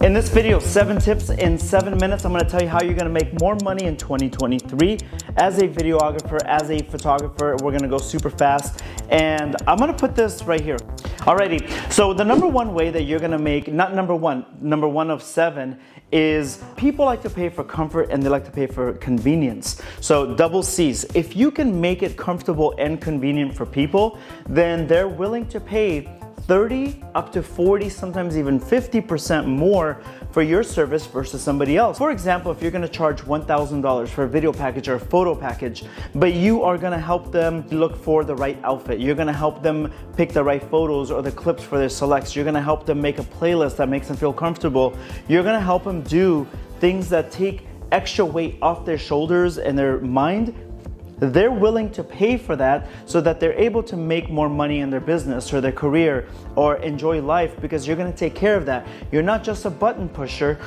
In this video, 7 tips in 7 minutes, I'm gonna tell you how you're gonna make more money in 2023 as a videographer, as a photographer. We're gonna go super fast, and I'm gonna put this right here. Alrighty, so the number one way that you're gonna make, not number one of 7, is people like to pay for comfort and they like to pay for convenience. So double C's. If you can make it comfortable and convenient for people, then they're willing to pay 30 up to 40, sometimes even 50% more for your service versus somebody else. For example, if you're gonna charge $1,000 for a video package or a photo package, but you are gonna help them look for the right outfit, you're gonna help them pick the right photos or the clips for their selects, you're gonna help them make a playlist that makes them feel comfortable, you're gonna help them do things that take extra weight off their shoulders and their mind, they're willing to pay for that so that they're able to make more money in their business or their career or enjoy life, because you're gonna take care of that. You're not just a button pusher.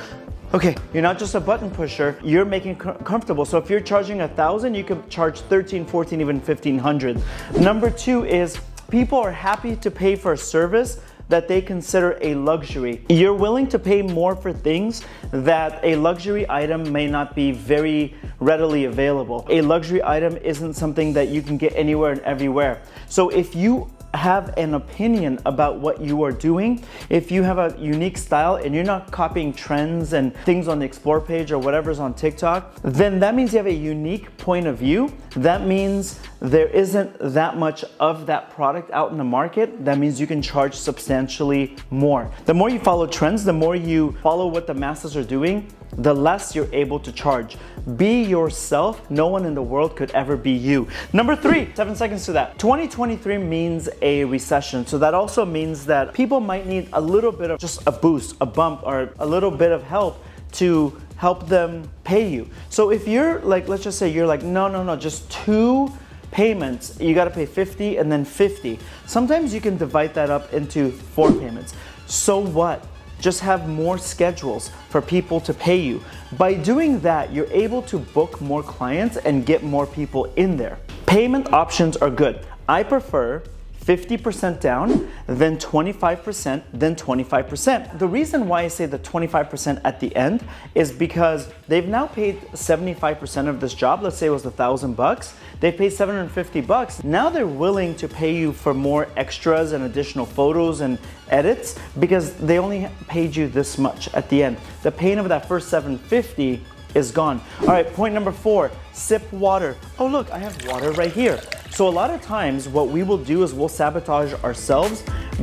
Okay, you're not just a button pusher, you're making it comfortable. So if you're charging $1,000, you could charge 13, 14, even 1,500. Number 2 is people are happy to pay for a service that they consider a luxury. You're willing to pay more for things that a luxury item may not be very readily available. A luxury item isn't something that you can get anywhere and everywhere. So if you have an opinion about what you are doing, if you have a unique style and you're not copying trends and things on the explore page or whatever's on TikTok, then that means you have a unique point of view. That means there isn't that much of that product out in the market. That means you can charge substantially more. The more you follow trends, the more you follow what the masses are doing, the less you're able to charge. Be yourself. No one in the world could ever be you. Number 3, 7 seconds to that. 2023 means a recession. So that also means that people might need a little bit of just a boost, a bump, or a little bit of help to help them pay you. So if you're like, let's just say you're like, no, just 2 payments, you gotta pay 50 and then 50. Sometimes you can divide that up into 4 payments. So what? Just have more schedules for people to pay you. By doing that, you're able to book more clients and get more people in there. Payment options are good. I prefer 50% down, then 25%, then 25%. The reason why I say the 25% at the end is because they've now paid 75% of this job. Let's say it was $1,000. They paid $750. Now they're willing to pay you for more extras and additional photos and edits because they only paid you this much at the end. The pain of that first $750 is gone. All right, point number 4, sip water. Oh look, I have water right here. So a lot of times what we will do is we'll sabotage ourselves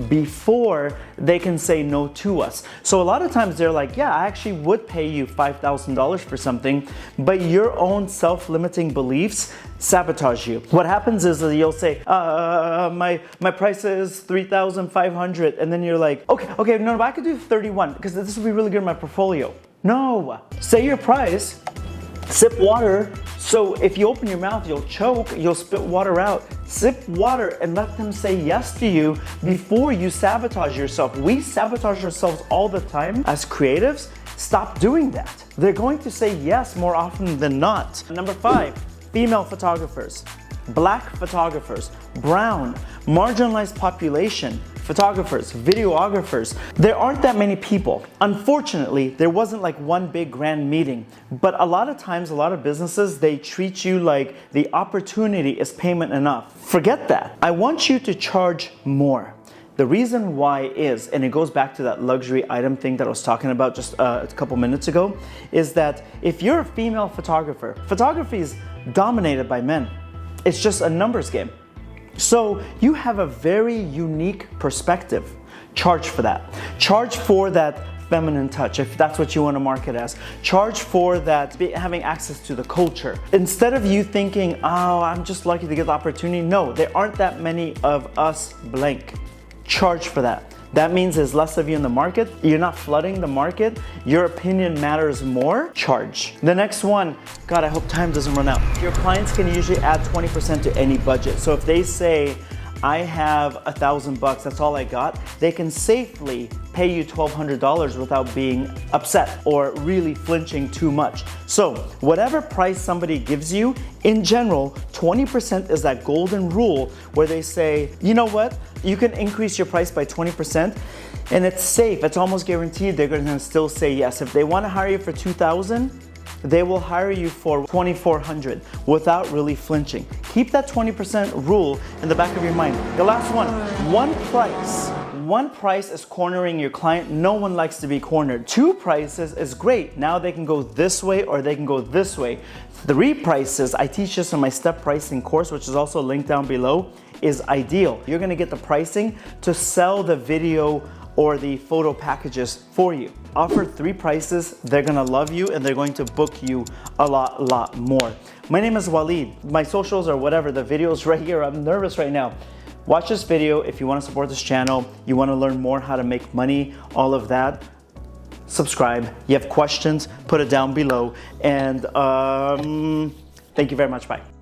before they can say no to us. So a lot of times they're like, yeah, I actually would pay you $5,000 for something, but your own self-limiting beliefs sabotage you. What happens is that you'll say, my price is $3,500, and then you're like, okay, no, but I could do 31 because this would be really good in my portfolio. No, say your price, sip water. So if you open your mouth, you'll choke, you'll spit water out. Sip water and let them say yes to you before you sabotage yourself. We sabotage ourselves all the time as creatives. Stop doing that. They're going to say yes more often than not. Number 5, female photographers, black photographers, brown, marginalized population, photographers, videographers. There aren't that many people. Unfortunately, there wasn't like one big grand meeting, but a lot of times, a lot of businesses, they treat you like the opportunity is payment enough. Forget that. I want you to charge more. The reason why is, and it goes back to that luxury item thing that I was talking about just a couple minutes ago, is that if you're a female photographer, photography is dominated by men. It's just a numbers game. So you have a very unique perspective. Charge for that. Charge for that feminine touch, if that's what you want to market as. Charge for that, having access to the culture. Instead of you thinking, oh, I'm just lucky to get the opportunity. No, there aren't that many of us blank. Charge for that. That means there's less of you in the market. You're not flooding the market. Your opinion matters more. Charge. The next one, God, I hope time doesn't run out. Your clients can usually add 20% to any budget. So if they say, I have $1,000, that's all I got, they can safely pay you $1,200 without being upset or really flinching too much. So whatever price somebody gives you, in general, 20% is that golden rule where they say, you know what, you can increase your price by 20%. And it's safe. It's almost guaranteed they're gonna still say yes. If they wanna hire you for $2,000, they will hire you for $2,400 without really flinching. Keep that 20% rule in the back of your mind. The last one, one price. One price is cornering your client. No one likes to be cornered. Two prices is great. Now they can go this way or they can go this way. Three prices, I teach this in my step pricing course, which is also linked down below, is ideal. You're gonna get the pricing to sell the video or the photo packages for you. Offer three prices, they're gonna love you and they're going to book you a lot more. My name is Waleed. My socials or whatever, the video's right here. I'm nervous right now. Watch this video if you wanna support this channel, you wanna learn more how to make money, all of that. Subscribe. You have questions, put it down below. And thank you very much, bye.